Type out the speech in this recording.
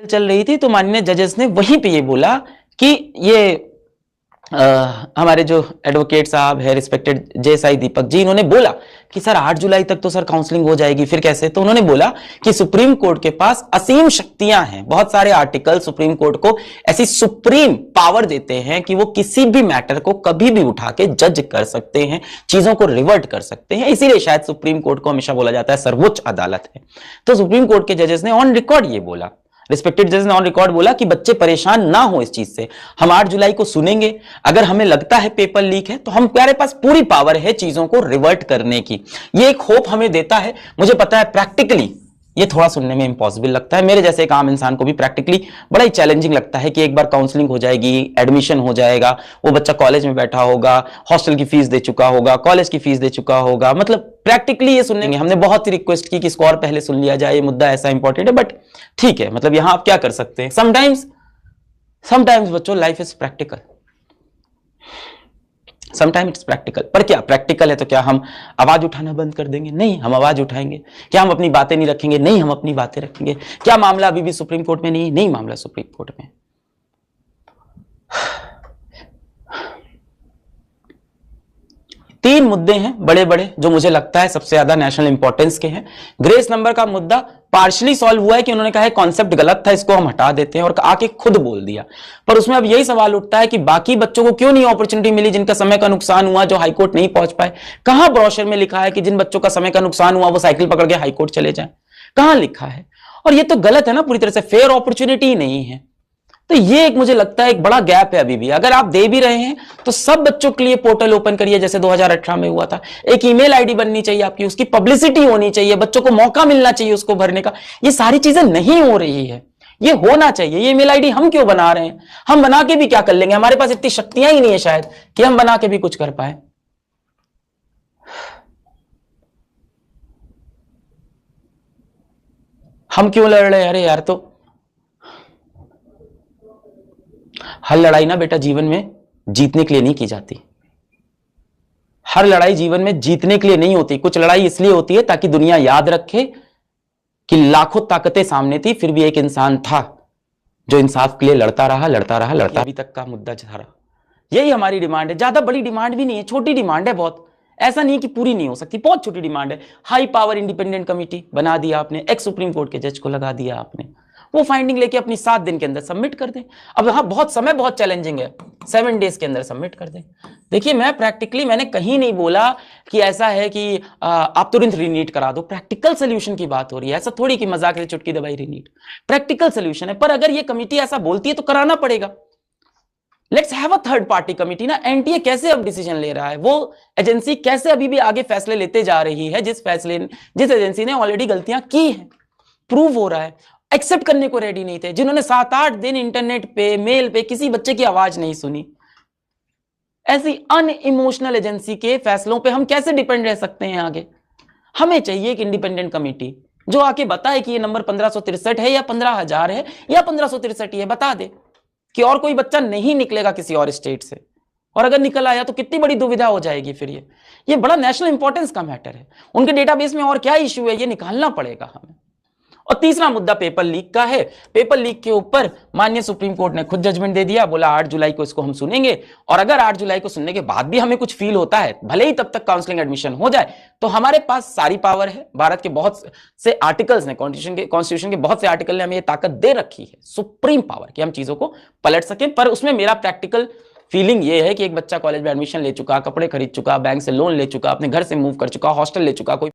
चल रही थी तो माननीय जजेस ने वहीं पे ये बोला कि ये हमारे जो एडवोकेट साहब है रिस्पेक्टेड जेएसआई दीपक जी, इन्होंने बोला कि सर 8 जुलाई तक तो सर काउंसलिंग हो जाएगी, फिर कैसे? तो उन्होंने बोला कि सुप्रीम कोर्ट के पास असीम शक्तियां हैं, बहुत सारे आर्टिकल सुप्रीम कोर्ट को ऐसी सुप्रीम पावर देते हैं कि वो किसी भी मैटर को कभी भी उठा के जज कर सकते हैं, चीजों को रिवर्ट कर सकते हैं। इसीलिए शायद सुप्रीम कोर्ट को हमेशा बोला जाता है सर्वोच्च अदालत है। तो सुप्रीम कोर्ट के जजेस ने ऑन रिकॉर्ड ये बोला, रिस्पेक्टेड जज ने ऑन रिकॉर्ड बोला कि बच्चे परेशान ना हो इस चीज से, हम 8 जुलाई को सुनेंगे। अगर हमें लगता है पेपर लीक है तो हमारे पास पूरी पावर है चीजों को रिवर्ट करने की। ये एक होप हमें देता है। मुझे पता है प्रैक्टिकली ये थोड़ा सुनने में इम्पॉसिबल लगता है, मेरे जैसे एक आम इंसान को भी प्रैक्टिकली बड़ा ही चैलेंजिंग लगता है कि एक बार काउंसलिंग हो जाएगी, एडमिशन हो जाएगा, वो बच्चा कॉलेज में बैठा होगा, हॉस्टल की फीस दे चुका होगा, कॉलेज की फीस दे चुका होगा, मतलब प्रैक्टिकली ये सुनेंगे। हमने बहुत ही रिक्वेस्ट की कि इसको और पहले सुन लिया जाए, ये मुद्दा ऐसा इंपॉर्टेंट है, बट ठीक है, मतलब यहां आप क्या कर सकते हैं। समटाइम्स बच्चों life is practical, sometime it's practical. पर क्या प्रैक्टिकल है तो क्या हम आवाज उठाना बंद कर देंगे? नहीं, हम आवाज उठाएंगे। क्या हम अपनी बातें नहीं रखेंगे? नहीं, हम अपनी बातें रखेंगे। क्या मामला अभी भी सुप्रीम कोर्ट में नहीं? नहीं, मामला सुप्रीम कोर्ट में। 3 मुद्दे हैं बड़े बड़े जो मुझे लगता है सबसे ज्यादा नेशनल इंपॉर्टेंस के हैं। ग्रेस नंबर का मुद्दा पार्शली सॉल्व हुआ है कि उन्होंने कहा है कॉन्सेप्ट गलत था, इसको हम हटा देते हैं, और आके खुद बोल दिया। पर उसमें अब यही सवाल उठता है कि बाकी बच्चों को क्यों नहीं अपॉर्चुनिटी मिली जिनका समय का नुकसान हुआ, जो हाईकोर्ट नहीं पहुंच पाए? कहां ब्रोशर में लिखा है कि जिन बच्चों का समय का नुकसान हुआ वो साइकिल पकड़ के हाईकोर्ट चले जाएं? कहां लिखा है? और ये तो गलत है ना, पूरी तरह से फेयर अपॉर्चुनिटी नहीं है। तो ये एक मुझे लगता है एक बड़ा गैप है अभी भी। अगर आप दे भी रहे हैं तो सब बच्चों के लिए पोर्टल ओपन करिए जैसे 2018 में हुआ था। एक ईमेल आईडी बननी चाहिए आपकी, उसकी पब्लिसिटी होनी चाहिए, बच्चों को मौका मिलना चाहिए उसको भरने का। ये सारी चीजें नहीं हो रही है, ये होना चाहिए। ये ईमेल आईडी हम क्यों बना रहे हैं? हम बना के भी क्या कर लेंगे? हमारे पास इतनी शक्तियां ही नहीं है शायद कि हम बना के भी कुछ कर पाए। हम क्यों लड़ रहे हैं? अरे यार, तो हर लड़ाई ना बेटा जीवन में जीतने के लिए नहीं की जाती। हर लड़ाई जीवन में जीतने के लिए नहीं होती। कुछ लड़ाई इसलिए होती है ताकि दुनिया याद रखे कि लाखों ताकतें सामने थी, फिर भी एक इंसान था जो इंसाफ के लिए लड़ता रहा, अभी तक का मुद्दा था। यही हमारी डिमांड है। ज्यादा बड़ी डिमांड भी नहीं है, छोटी डिमांड है बहुत। ऐसा नहीं कि पूरी नहीं हो सकती, बहुत छोटी डिमांड है। हाई पावर इंडिपेंडेंट कमिटी बना दिया आपने, एक्स सुप्रीम कोर्ट के जज को लगा दिया आपने, वो फाइंडिंग लेके अपनी 7 दिन के अंदर सबमिट कर दें। अब हाँ, बहुत समय बहुत चैलेंजिंग है, 7 डेज के अंदर सबमिट कर दें। देखिए, मैंने कहीं नहीं बोला कि ऐसा है कि आप तुरंत रीनीट करा दो। प्रैक्टिकल सोल्यूशन की बात हो रही है, ऐसा थोड़ी कि मजाक से चुटकी दबाई रीनीट। प्रैक्टिकल सोल्यूशन है। पर अगर ये कमिटी ऐसा बोलती है तो कराना पड़ेगा। Let's have a third party committee ना। एनटीए कैसे अब डिसीजन ले रहा है, वो एजेंसी कैसे अभी भी आगे फैसले लेते जा रही है, जिस एजेंसी ने ऑलरेडी गलतियां की हैं, प्रूव हो रहा है। एक्सेप्ट करने को रेडी नहीं थे, जिन्होंने 7-8 दिन इंटरनेट पे, मेल पे किसी बच्चे की आवाज नहीं सुनी। ऐसी अनइमोशनल एजेंसी के फैसलों पे हम कैसे डिपेंड रह सकते हैं आगे? हमें चाहिए एक इंडिपेंडेंट कमिटी जो आके बताए कि ये नंबर 1563 है या 15,000 है या 1563 ही है, बता दे कि और कोई बच्चा नहीं निकलेगा किसी और स्टेट से, और अगर निकल आया तो कितनी बड़ी दुविधा हो जाएगी फिर। ये बड़ा नेशनल इंपॉर्टेंस का मैटर है। उनके डेटाबेस में और क्या इश्यू है ये निकालना पड़ेगा हमें। और तीसरा मुद्दा पेपर लीक का है। पेपर लीक के ऊपर माननीय सुप्रीम कोर्ट ने खुद जजमेंट दे दिया, बोला 8 जुलाई को इसको हम सुनेंगे, और अगर 8 जुलाई को सुनने के बाद भी हमें कुछ फील होता है, भले ही तब तक काउंसलिंग एडमिशन हो जाए, तो हमारे पास सारी पावर है। भारत के बहुत से आर्टिकल्स ने, कॉन्स्टिट्यूशन के बहुत से आर्टिकल ने हमें ये ताकत दे रखी है, सुप्रीम पावर, कि हम चीजों को पलट सकें। पर उसमें मेरा प्रैक्टिकल फीलिंग ये है कि एक बच्चा कॉलेज में एडमिशन ले चुका, कपड़े खरीद चुका, बैंक से लोन ले चुका, अपने घर से मूव कर चुका, हॉस्टल ले चुका, कोई